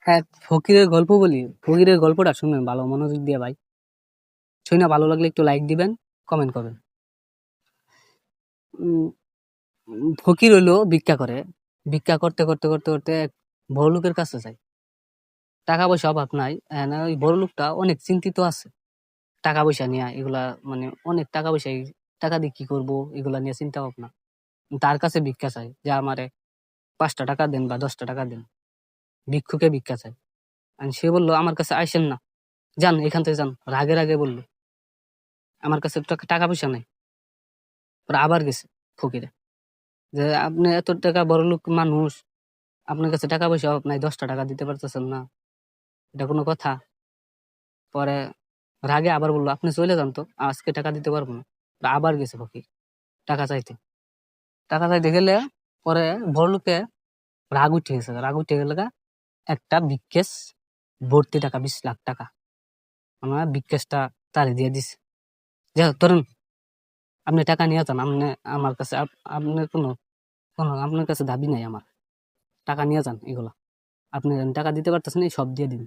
হ্যাঁ, ফকিরের গল্প বলি। ফকিরের গল্পটা শুনবেন ভালো মনোযোগ দিয়ে ভাই। শুনে ভালো লাগলে একটু লাইক দিবেন, কমেন্ট করবেন। উম, ফকির হইলো ভিক্ষা করে। ভিক্ষা করতে করতে করতে করতে এক বড় লোকের কাছে যায়। টাকা পয়সা অভাব নাই। ওই বড় লোকটা অনেক চিন্তিত আছে। টাকা পয়সা নিয়ে এগুলা, মানে অনেক টাকা পয়সা, টাকা দিয়ে কি করবো এগুলা নিয়ে চিন্তা ভাবনা। তার কাছে ভিক্ষা চাই যে আমারে 5টা টাকা দেন বা 10টা টাকা দেন। ভিক্ষুকে ভিক্ষা চাই। আর সে বললো আমার কাছে আইসেন না, যান এখান থেকে যান। রাগে রাগে বললো আমার কাছে টাকা পয়সা নাই। পরে আবার গেছে ফকিরে, যে আপনি এত টাকা বড় লোক মানুষ, আপনার কাছে টাকা পয়সা অভাব নাই, 10টা টাকা দিতে পারতেছেন না, এটা কোনো কথা? পরে রাগে আবার বললো আপনি চলে যান তো, আজকে টাকা দিতে পারবো না। পরে আবার গেছে ফকির টাকা চাইতে। টাকা চাইতে গেলে পরে বড় লোকে রাগ উঠে গেছে। রাগ উঠে গেলে একটা বিকেশ ভর্তি টাকা, 20 লাখ টাকা আমার বিকেশটা তারে দিয়ে দিছে। যে ধরুন আপনি টাকা নিয়ে যান, আপনি আমার কাছে আপনার কোনো কোনো আপনার কাছে দাবি নাই আমার, টাকা নিয়ে যান এগুলা। আপনি টাকা দিতে পারতেছেন, এই সব দিয়ে দিন।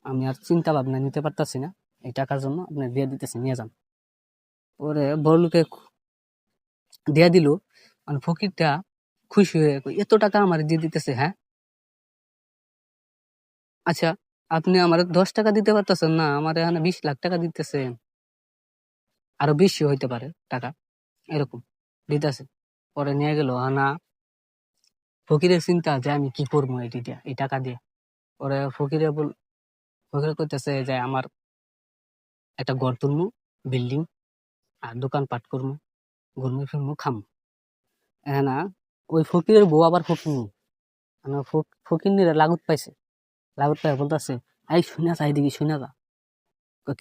আমি আর চিন্তা ভাবনা নিতে পারতাছি না, এই টাকার জন্য আপনি দিয়ে দিতেছি, নিয়ে যান। ওরে বড় লোকে দিয়ে দিল। মানে ফকিরটা খুশি হয়ে কই, এত টাকা আমার দিয়ে দিতেছে, হ্যাঁ আচ্ছা, আপনি আমার 10 টাকা দিতে পারতেছেন না, আমার এখানে 20 লাখ টাকা দিতেছেন, আরো বেশি হইতে পারে টাকা, এরকম দিতেছে। পরে নিয়ে গেল না, ফকিরের চিন্তা যে আমি কি করবো এটি দিয়া, এই টাকা দিয়ে। পরে ফকিরে কইতেছে যে আমার একটা ঘর তুলমু, বিল্ডিং, আর দোকানপাট করমু, ঘুরমু ফিরমু খামু। না, ওই ফকিরের বউ আবার ফকির, ফকির লাগুত পাইছে। লাগুত পাই বলতেছে, এই শুনে যা, এদিকে শুনে যা।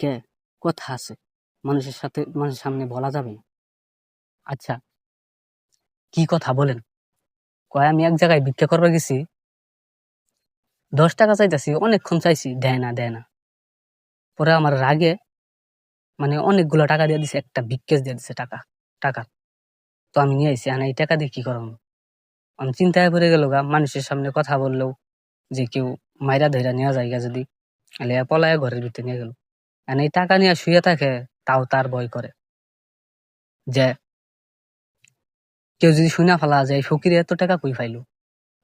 কে, কথা আছে, মানুষের সাথে, মানুষের সামনে বলা যাবে না। আচ্ছা, কি কথা বলেন? কয় আমি এক জায়গায় ভিক্ষা করবার গেছি, 10 টাকা চাইতেছি, অনেকক্ষণ চাইছি, দেয় না দেয় না। পরে আমার রাগে মানে অনেকগুলো টাকা দিয়ে দিছে, একটা ভিক্ষেস দিয়ে দিছে টাকা টাকা। তো আমি নিয়ে আইছি, এই টাকা দিয়ে কি করবো? আমি চিন্তায় পড়ে গেল গা, মানুষের সামনে কথা বললেও যে কেউ মাইরা ধইরা নেওয়া জায়গা যদি, পলায় ঘরের ভিতরে নিয়ে গেল। এই টাকা নিয়ে শুয়ে থাকে, তাও তার ভয় করে যে কেউ যদি শুনা ফেলা যায় ফকিরে এত টাকা কই পাইলো,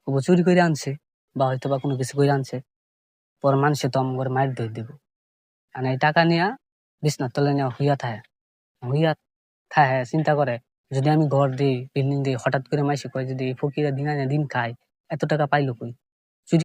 ও চুরি করে আনছে বা হয়তো বা কোনো কিছু করে আনছে, পর মানুষে তো আমার মায়ের ধরে দিব। এই টাকা নিয়ে বিছনার তলে নেওয়া হইয়া থাকে, চিন্তা করে যদি আমি ঘর দিই, বিল্ডিং দিই, হঠাৎ করে মাইসে কয় যদি এই ফকিরে দিন আনে দিন খায়, এত টাকা পাইলো কই?